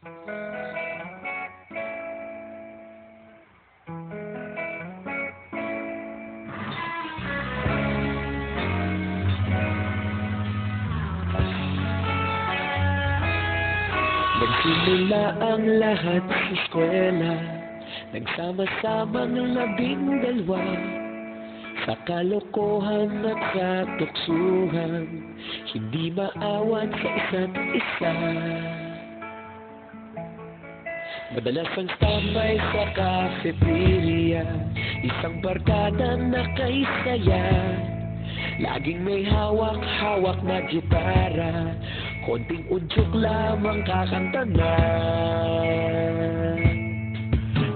Nagsimula ang lahat sa eskwela, nagsama-samang 12 sa kalokohan at sa tuksuhan, hindi maawat sa isa't isa. Madalas ang tambay sa cafeteria, isang barkada na kay saya, laging may hawak-hawak na gitara, konting udyok lamang kakanta na.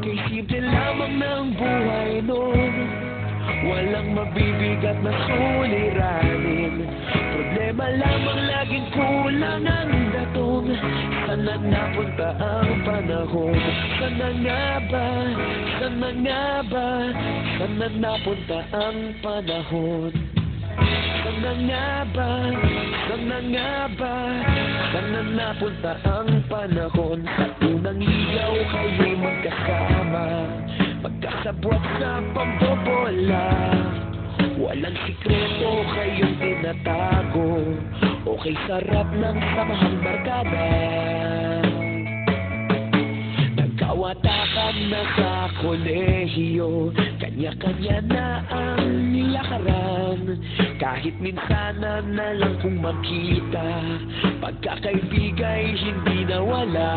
Kay simple lamang ng buhay noon, walang mabibigat na suliranin, problema lamang laging kulang ang datong. Sana napunta ang panahon? Sana nga ba? Sana nga ba? Sana napunta ang panahon? Sana nga ba? Sana nga ba? Sana napunta ang panahon? Sa unang ligaw kayo'y magkasama, magkasabwat sa pambobola, walang sikreto kayong tinatago, okay sarap ng samahang barkada. Nagkawatakan na sa kolehiyo, kanya-kanya na ang nilakaran, kahit minsanan na lang kung magkita, pagkakaibigay hindi nawala.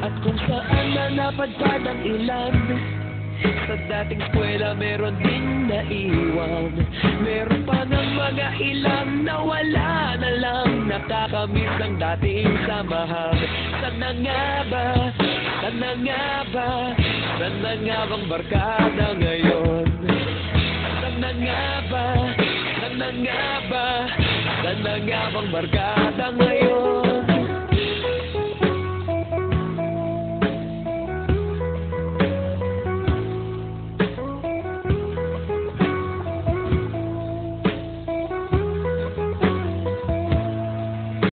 At kung saan na napadpad ang ilan, sa dating eskwela meron ding naiwan, meron pa ng mga ilang nawala na lang, nakakamiss ang dating samahan. Sana nga ba? Sana nga ba? Sana nga bang barkada ngayon? Sana nga ba? Sana nga ba? Sana nga bang barkada ngayon?